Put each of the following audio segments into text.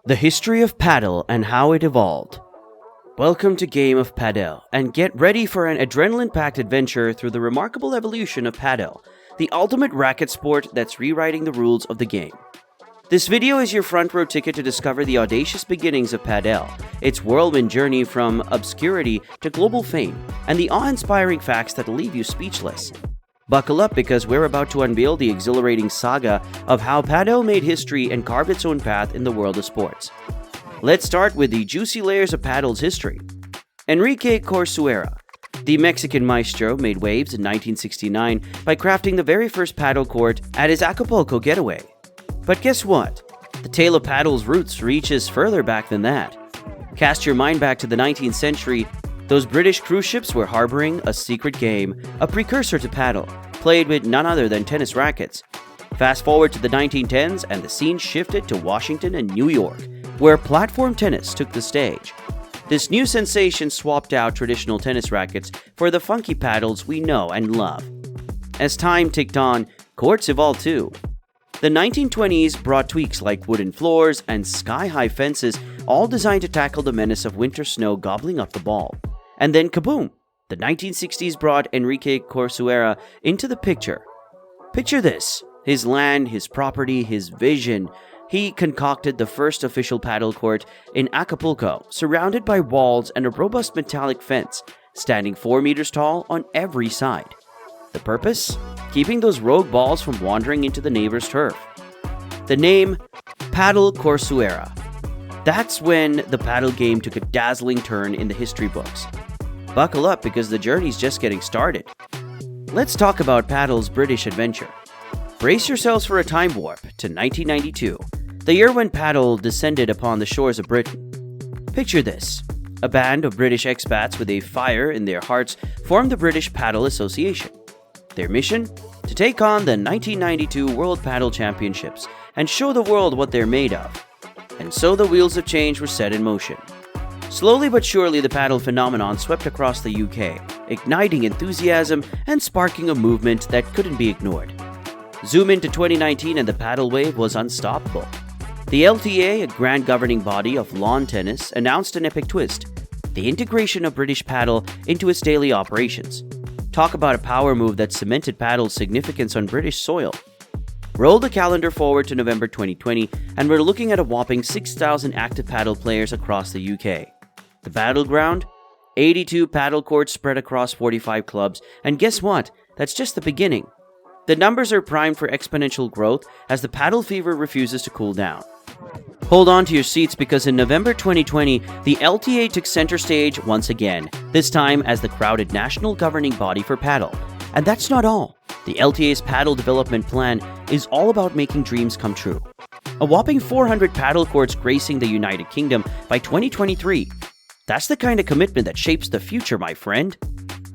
The history of paddle and how it evolved. Welcome to Game of Padel, and get ready for an adrenaline-packed adventure through the remarkable evolution of paddle, the ultimate racket sport that's rewriting the rules of the game. This video is your front row ticket to discover the audacious beginnings of padel, its whirlwind journey from obscurity to global fame, and the awe-inspiring facts that'll leave you speechless. Buckle up because we're about to unveil the exhilarating saga of how padel made history and carved its own path in the world of sports. Let's start with the juicy layers of padel's history. Enrique Corcuera, the Mexican maestro, made waves in 1969 by crafting the very first paddle court at his Acapulco getaway. But guess what? The tale of padel's roots reaches further back than that. Cast your mind back to the 19th century. Those British cruise ships were harboring a secret game, a precursor to paddle, played with none other than tennis rackets. Fast forward to the 1910s and the scene shifted to Washington and New York, where platform tennis took the stage. This new sensation swapped out traditional tennis rackets for the funky paddles we know and love. As time ticked on, courts evolved too. The 1920s brought tweaks like wooden floors and sky-high fences, all designed to tackle the menace of winter snow gobbling up the ball. And then kaboom! The 1960s brought Enrique Corcuera into the picture. Picture this: his land, his property, his vision. He concocted the first official paddle court in Acapulco, surrounded by walls and a robust metallic fence, standing 4 meters tall on every side. The purpose? Keeping those rogue balls from wandering into the neighbor's turf. The name? Padel Corcuera. That's when the paddle game took a dazzling turn in the history books. Buckle up because the journey's just getting started. Let's talk about paddle's British adventure. Brace yourselves for a time warp to 1992, the year when paddle descended upon the shores of Britain. Picture this: a band of British expats with a fire in their hearts formed the British Paddle Association. Their mission? To take on the 1992 World Paddle Championships and show the world what they're made of. And so the wheels of change were set in motion. Slowly but surely, the paddle phenomenon swept across the UK, igniting enthusiasm and sparking a movement that couldn't be ignored. Zoom into 2019 and the paddle wave was unstoppable. The LTA, a grand governing body of lawn tennis, announced an epic twist: the integration of British paddle into its daily operations. Talk about a power move that cemented paddle's significance on British soil. Roll the calendar forward to November 2020, and we're looking at a whopping 6,000 active paddle players across the UK. The battleground? 82 paddle courts spread across 45 clubs, and guess what? That's just the beginning. The numbers are primed for exponential growth as the paddle fever refuses to cool down. Hold on to your seats because in November 2020, the LTA took center stage once again, this time as the crowded national governing body for paddle. And that's not all. The LTA's paddle development plan is all about making dreams come true. A whopping 400 paddle courts gracing the United Kingdom by 2023. That's the kind of commitment that shapes the future, my friend.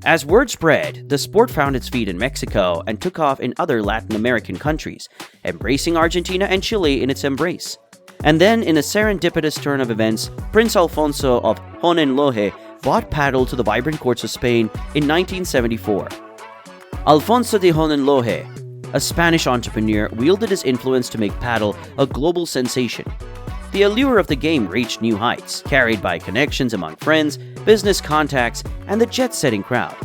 As word spread, the sport found its feet in Mexico and took off in other Latin American countries, embracing Argentina and Chile in its embrace. And then, in a serendipitous turn of events, Prince Alfonso of Hohenlohe brought paddle to the vibrant courts of Spain in 1974. Alfonso de Hohenlohe, a Spanish entrepreneur, wielded his influence to make paddle a global sensation. The allure of the game reached new heights, carried by connections among friends, business contacts, and the jet-setting crowd.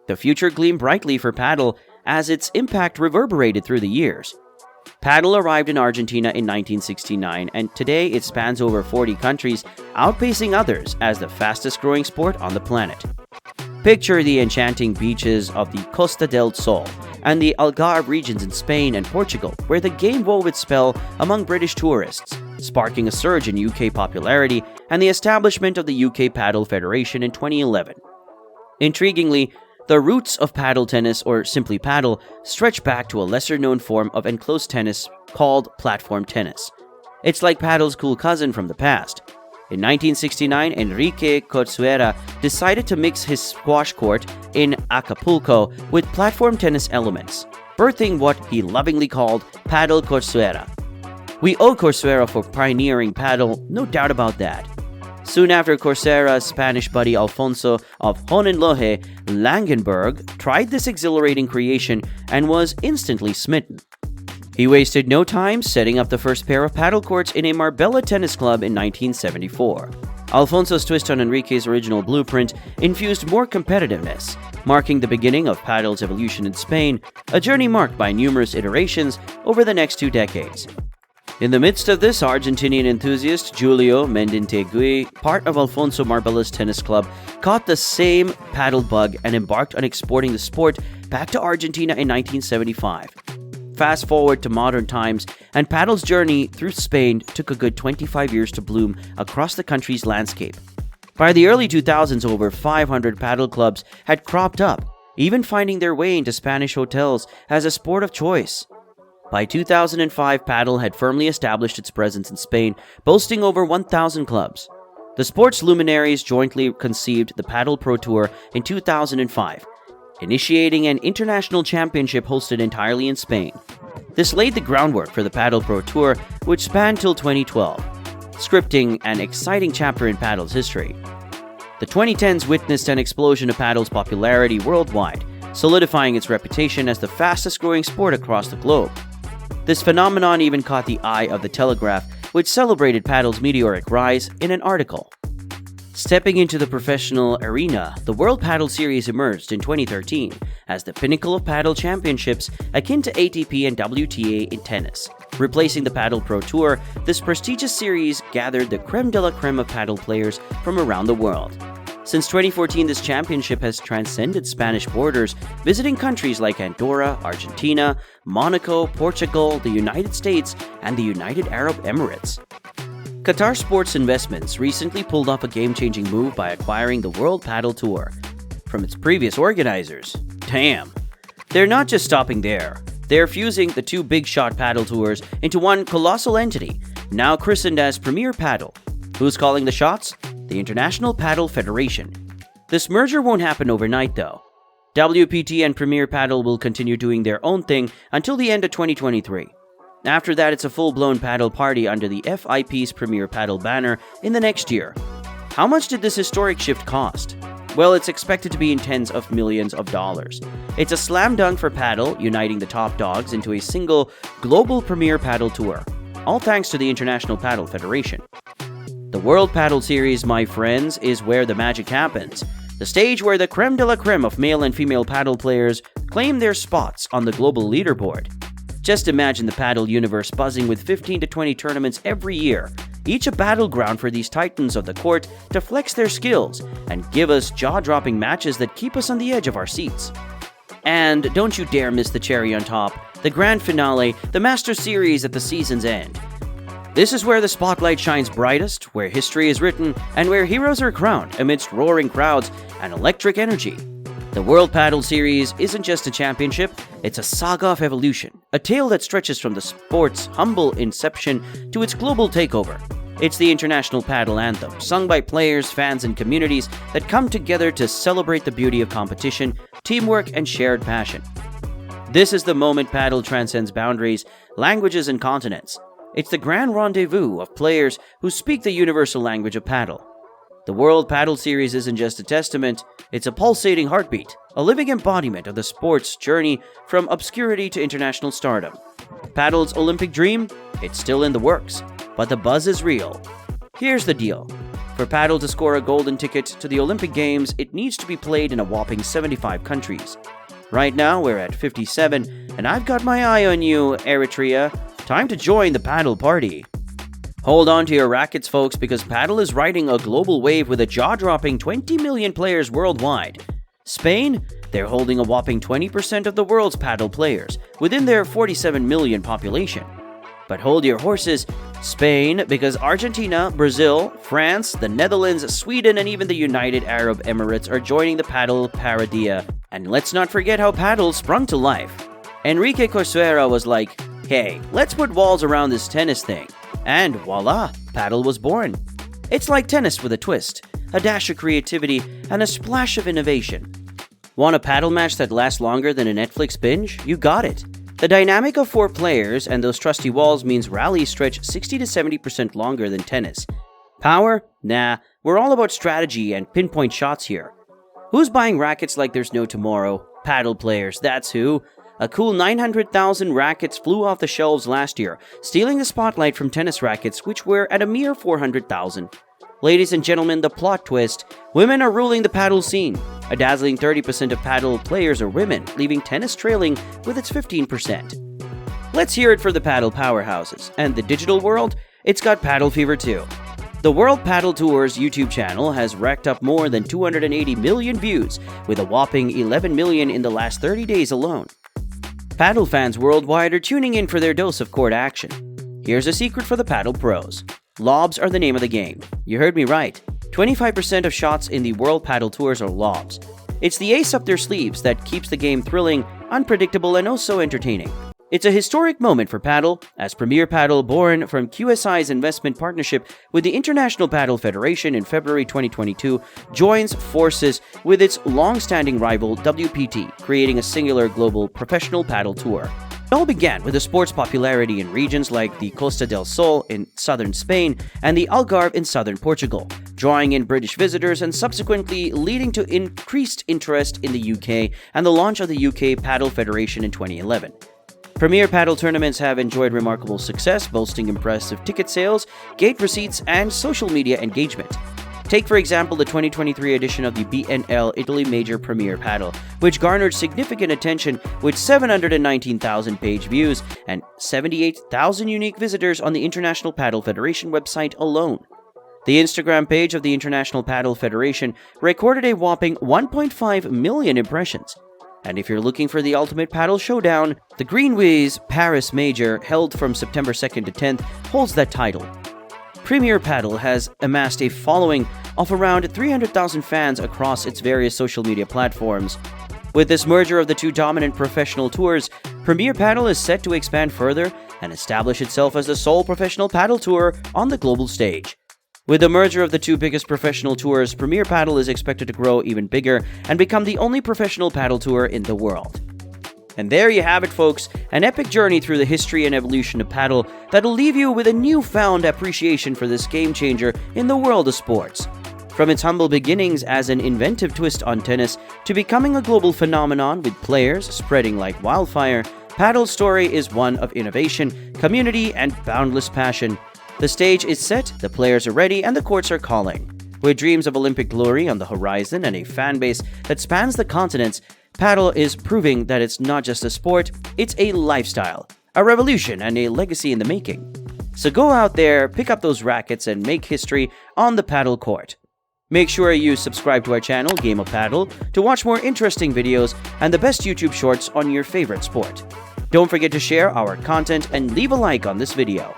The future gleamed brightly for paddle as its impact reverberated through the years. Paddle arrived in Argentina in 1969, and today it spans over 40 countries, outpacing others as the fastest-growing sport on the planet. Picture the enchanting beaches of the Costa del Sol and the Algarve regions in Spain and Portugal, where the game wove its spell among British tourists, sparking a surge in UK popularity and the establishment of the UK Paddle Federation in 2011. Intriguingly, the roots of paddle tennis, or simply paddle, stretch back to a lesser-known form of enclosed tennis called platform tennis. It's like paddle's cool cousin from the past. In 1969, Enrique Corcuera decided to mix his squash court in Acapulco with platform tennis elements, birthing what he lovingly called Padel Corcuera. We owe Corcuera for pioneering paddle, no doubt about that. Soon after, Corcuera's Spanish buddy Alfonso of Hohenlohe Langenberg tried this exhilarating creation and was instantly smitten. He wasted no time setting up the first pair of paddle courts in a Marbella tennis club in 1974. Alfonso's twist on Enrique's original blueprint infused more competitiveness, marking the beginning of padel's evolution in Spain, a journey marked by numerous iterations over the next 2 decades. In the midst of this, Argentinian enthusiast Julio Mendintegui, part of Alfonso Marbella's tennis club, caught the same paddle bug and embarked on exporting the sport back to Argentina in 1975. Fast forward to modern times, and padel's journey through Spain took a good 25 years to bloom across the country's landscape. By the early 2000s, over 500 paddle clubs had cropped up, even finding their way into Spanish hotels as a sport of choice. By 2005, paddle had firmly established its presence in Spain, boasting over 1,000 clubs. The sports luminaries jointly conceived the Padel Pro Tour in 2005, initiating an international championship hosted entirely in Spain. This laid the groundwork for the Padel Pro Tour, which spanned till 2012, scripting an exciting chapter in padel's history. The 2010s witnessed an explosion of padel's popularity worldwide, solidifying its reputation as the fastest-growing sport across the globe. This phenomenon even caught the eye of The Telegraph, which celebrated padel's meteoric rise in an article. Stepping into the professional arena, the World Padel Series emerged in 2013 as the pinnacle of padel championships akin to ATP and WTA in tennis. Replacing the Padel Pro Tour, this prestigious series gathered the creme de la creme of padel players from around the world. Since 2014, this championship has transcended Spanish borders, visiting countries like Andorra, Argentina, Monaco, Portugal, the United States, and the United Arab Emirates. Qatar Sports Investments recently pulled off a game-changing move by acquiring the World Padel Tour from its previous organizers. Damn! They're not just stopping there. They're fusing the 2 big-shot padel tours into one colossal entity, now christened as Premier Padel. Who's calling the shots? The International Padel Federation. This merger won't happen overnight, though. WPT and Premier Padel will continue doing their own thing until the end of 2023. After that, it's a full-blown padel party under the FIP's Premier Padel banner in the next year. How much did this historic shift cost? Well, it's expected to be in tens of millions of dollars. It's a slam dunk for padel, uniting the top dogs into a single global Premier Padel Tour, all thanks to the International Padel Federation. The World Padel Series, my friends, is where the magic happens. The stage where the creme de la creme of male and female padel players claim their spots on the global leaderboard. Just imagine the padel universe buzzing with 15 to 20 tournaments every year, each a battleground for these titans of the court to flex their skills and give us jaw-dropping matches that keep us on the edge of our seats. And don't you dare miss the cherry on top, the grand finale, the Master Series at the season's end. This is where the spotlight shines brightest, where history is written, and where heroes are crowned amidst roaring crowds and electric energy. The World Padel Series isn't just a championship, it's a saga of evolution, a tale that stretches from the sport's humble inception to its global takeover. It's the international padel anthem, sung by players, fans, and communities that come together to celebrate the beauty of competition, teamwork, and shared passion. This is the moment padel transcends boundaries, languages, and continents. It's the grand rendezvous of players who speak the universal language of padel. The World Padel Series isn't just a testament, it's a pulsating heartbeat, a living embodiment of the sport's journey from obscurity to international stardom. Padel's Olympic dream? It's still in the works, but the buzz is real. Here's the deal. For padel to score a golden ticket to the Olympic Games, it needs to be played in a whopping 75 countries. Right now, we're at 57, and I've got my eye on you, Eritrea. Time to join the padel party. Hold on to your rackets, folks, because padel is riding a global wave with a jaw-dropping 20 million players worldwide. Spain? They're holding a whopping 20% of the world's padel players, within their 47 million population. But hold your horses, Spain, because Argentina, Brazil, France, the Netherlands, Sweden, and even the United Arab Emirates are joining the padel paradia. And let's not forget how padel sprung to life. Enrique Corcuera was like, hey, let's put walls around this tennis thing. And voila, padel was born. It's like tennis with a twist, a dash of creativity, and a splash of innovation. Want a padel match that lasts longer than a Netflix binge? You got it. The dynamic of 4 players and those trusty walls means rallies stretch 60 to 70% longer than tennis. Power? Nah, we're all about strategy and pinpoint shots here. Who's buying rackets like there's no tomorrow? Padel players, that's who. A cool 900,000 rackets flew off the shelves last year, stealing the spotlight from tennis rackets, which were at a mere 400,000. Ladies and gentlemen, the plot twist: women are ruling the paddle scene. A dazzling 30% of paddle players are women, leaving tennis trailing with its 15%. Let's hear it for the paddle powerhouses. And the digital world? It's got paddle fever too. The World Padel Tour's YouTube channel has racked up more than 280 million views, with a whopping 11 million in the last 30 days alone. Paddle fans worldwide are tuning in for their dose of court action. Here's a secret for the paddle pros. Lobs are the name of the game. You heard me right. 25% of shots in the World Padel Tours are lobs. It's the ace up their sleeves that keeps the game thrilling, unpredictable, and oh so entertaining. It's a historic moment for paddle, as Premier Padel, born from QSI's investment partnership with the International Padel Federation in February 2022, joins forces with its long-standing rival WPT, creating a singular global professional paddle tour. It all began with the sport's popularity in regions like the Costa del Sol in southern Spain and the Algarve in southern Portugal, drawing in British visitors and subsequently leading to increased interest in the UK and the launch of the UK Padel Federation in 2011. Premier Padel tournaments have enjoyed remarkable success, boasting impressive ticket sales, gate receipts, and social media engagement. Take, for example, the 2023 edition of the BNL Italy Major Premier Padel, which garnered significant attention with 719,000 page views and 78,000 unique visitors on the International Padel Federation website alone. The Instagram page of the International Padel Federation recorded a whopping 1.5 million impressions. And if you're looking for the ultimate paddle showdown, the Greenways Paris Major, held from September 2nd to 10th, holds that title. Premier Padel has amassed a following of around 300,000 fans across its various social media platforms. With this merger of the two dominant professional tours, Premier Padel is set to expand further and establish itself as the sole professional paddle tour on the global stage. With the merger of the two biggest professional tours, Premier Padel is expected to grow even bigger and become the only professional paddle tour in the world. And there you have it, folks, an epic journey through the history and evolution of paddle that'll leave you with a newfound appreciation for this game changer in the world of sports. From its humble beginnings as an inventive twist on tennis to becoming a global phenomenon with players spreading like wildfire, paddle's story is one of innovation, community, and boundless passion. The stage is set, the players are ready, and the courts are calling. With dreams of Olympic glory on the horizon and a fan base that spans the continents, paddle is proving that it's not just a sport, it's a lifestyle, a revolution, and a legacy in the making. So go out there, pick up those rackets, and make history on the paddle court. Make sure you subscribe to our channel, Game of Padel, to watch more interesting videos and the best YouTube shorts on your favorite sport. Don't forget to share our content and leave a like on this video.